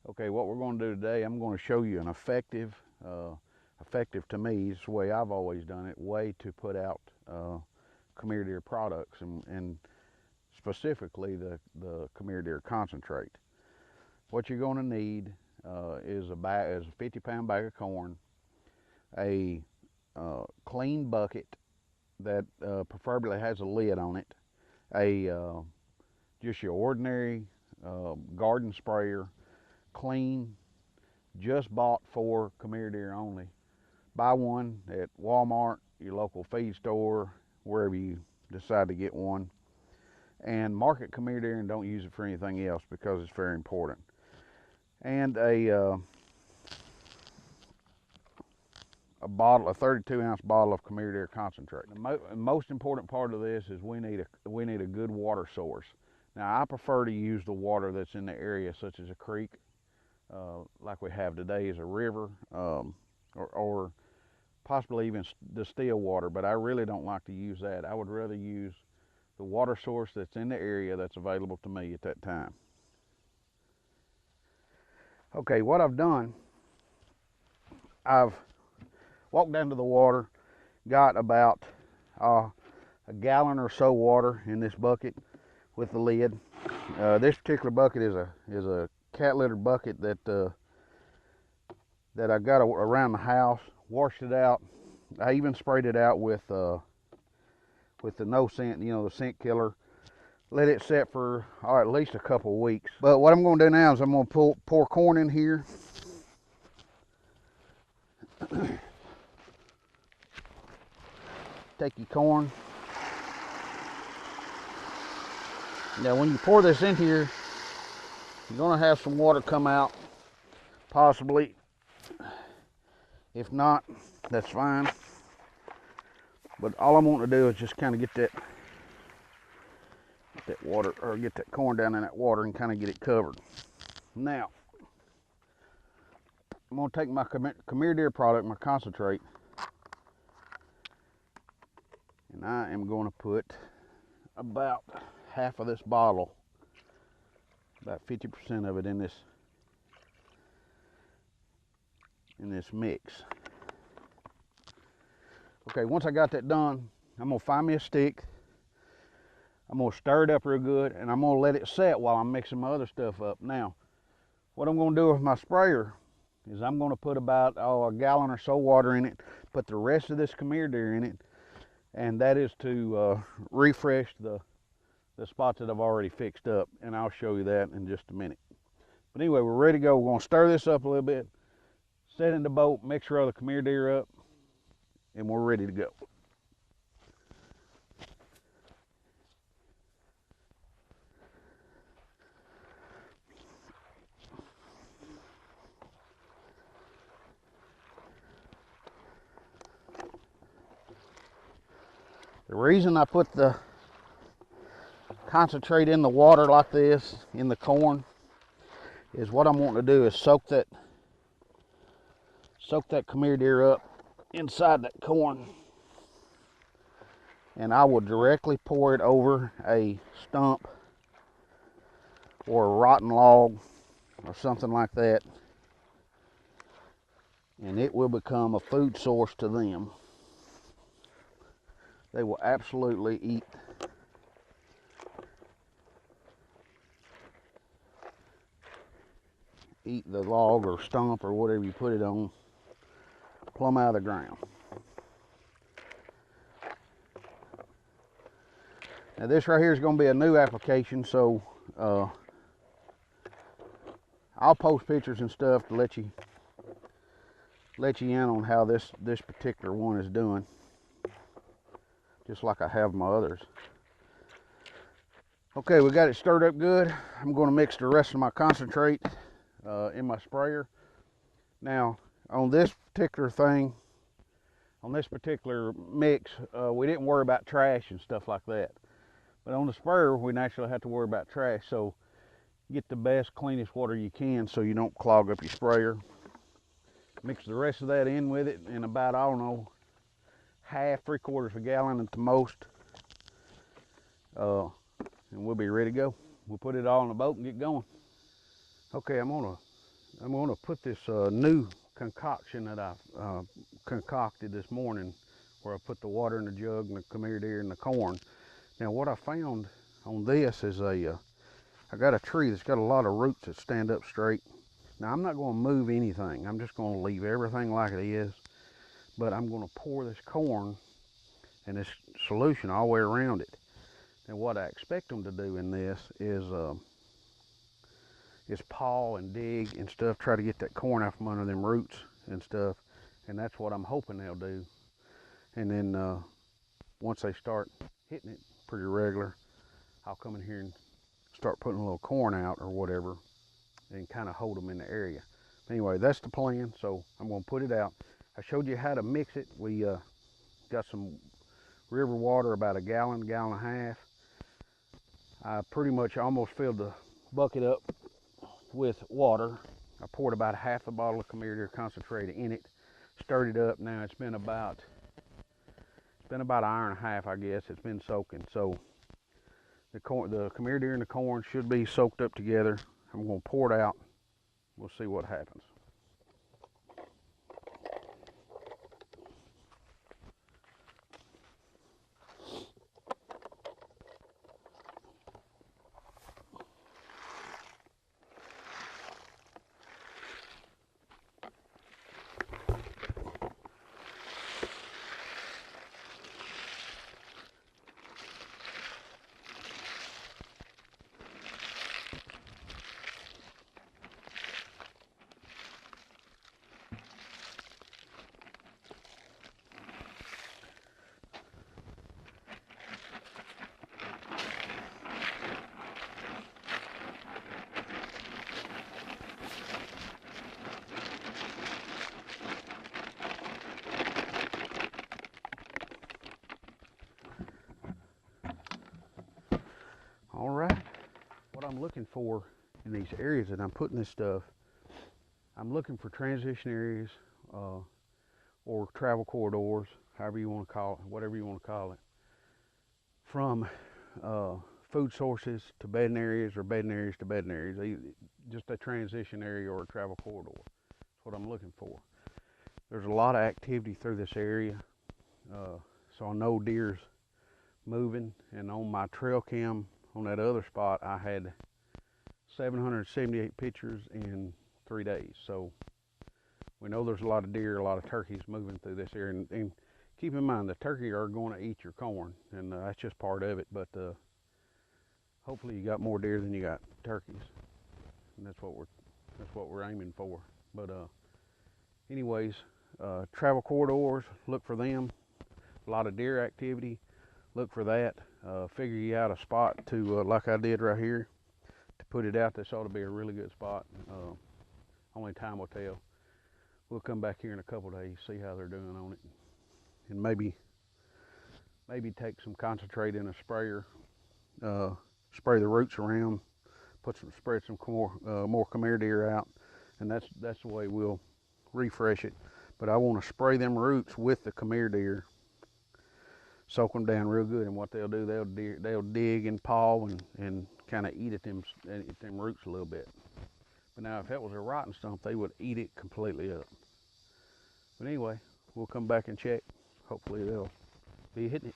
Okay, what we're going to do today, I'm going to show you an effective to me, it's the way I've always done it, way to put out Come Here Deer products, and specifically the Come Here Deer concentrate. What you're going to need is a 50-pound bag of corn, a clean bucket that preferably has a lid on it, just your ordinary garden sprayer, clean, just bought for Come Here Deer only. Buy one at Walmart, your local feed store, wherever you decide to get one, and mark it Come Here Deer and don't use it for anything else because it's very important. And a 32-ounce bottle of Come Here Deer concentrate. The most important part of this is we need a good water source. Now I prefer to use the water that's in the area, such as a creek, like we have today, is a river, or possibly even distilled water, but I really don't like to use that. I would rather use the water source that's in the area that's available to me at that time. Okay, what I've done, I've walked down to the water, got about a gallon or so water in this bucket with the lid. This particular bucket is a cat litter bucket that I got around the house. Washed it out. I even sprayed it out with the no scent, the scent killer. Let it set for at least a couple of weeks. But what I'm going to do now is I'm going to pour corn in here. Take your corn. Now when you pour this in here, you're going to have some water come out, possibly. If not, that's fine. But all I want to do is just kind of get that water, or get that corn down in that water and kind of get it covered. Now, I'm going to take my Come Here Deer product, my concentrate, and I am going to put about half of this bottle, about 50% of it in this mix. Okay, once I got that done, I'm gonna find me a stick. I'm gonna stir it up real good, and I'm gonna let it set while I'm mixing my other stuff up. Now, what I'm gonna do with my sprayer is I'm gonna put about a gallon or so water in it, put the rest of this Come Here Deer in it, and that is to refresh the spots that I've already fixed up, and I'll show you that in just a minute. But anyway, we're ready to go. We're gonna stir this up a little bit, set in the boat, mix our other Come Here Deer up, and we're ready to go. The reason I put the concentrate in the water like this, in the corn, is what I'm wanting to do is soak that Come Here Deer up inside that corn, and I will directly pour it over a stump or a rotten log or something like that, and it will become a food source to them. They will absolutely eat the log or stump or whatever you put it on plumb out of the ground. Now this right here is going to be a new application, so I'll post pictures and stuff to let you in on how this particular one is doing, just like I have my others. Okay, we got it stirred up good. I'm going to mix the rest of my concentrate in my sprayer. Now on this particular thing, on this particular mix, we didn't worry about trash and stuff like that. But on the sprayer, we naturally have to worry about trash. So get the best, cleanest water you can so you don't clog up your sprayer. Mix the rest of that in with it in about, I don't know, half, 3/4 of a gallon at the most. And we'll be ready to go. We'll put it all in the boat and get going. Okay, I'm gonna put this new concoction that I concocted this morning, where I put the water in the jug and the come here deer and the corn. Now what I found on this is I got a tree that's got a lot of roots that stand up straight. Now I'm not going to move anything. I'm just going to leave everything like it is, but I'm going to pour this corn and this solution all the way around it. And what I expect them to do in this is paw and dig and stuff, try to get that corn out from under them roots and stuff. And that's what I'm hoping they'll do. And then once they start hitting it pretty regular, I'll come in here and start putting a little corn out or whatever and kind of hold them in the area. Anyway, that's the plan. So I'm going to put it out. I showed you how to mix it. We got some river water, about a gallon and a half. I pretty much almost filled the bucket up with water. I poured about half a bottle of come here deer concentrate in it, stirred it up. Now it's been about an hour and a half, I guess. It's been soaking. So the come here deer and the corn should be soaked up together. I'm going to pour it out. We'll see what happens. All right, what I'm looking for in these areas that I'm putting this stuff, I'm looking for transition areas or travel corridors, however you want to call it, whatever you want to call it, from food sources to bedding areas or bedding areas to bedding areas, just a transition area or a travel corridor. That's what I'm looking for. There's a lot of activity through this area, so I know deer's moving, and on my trail cam on that other spot, I had 778 pictures in 3 days. So we know there's a lot of deer, a lot of turkeys moving through this area. And keep in mind, the turkey are going to eat your corn, and that's just part of it. But hopefully you got more deer than you got turkeys, and that's what we're aiming for. But anyways, travel corridors, look for them. A lot of deer activity, look for that. Figure you out a spot to, like I did right here, to put it out. This ought to be a really good spot. Only time will tell. We'll come back here in a couple days, see how they're doing on it, and maybe take some concentrate in a sprayer, spray the roots around, spread some more come here deer out, and that's the way we'll refresh it. But I want to spray them roots with the come here deer, soak them down real good, and what they'll do, they'll dig and paw and kind of eat at them roots a little bit. But now if that was a rotten stump, they would eat it completely up. But anyway, we'll come back and check. Hopefully they'll be hitting it.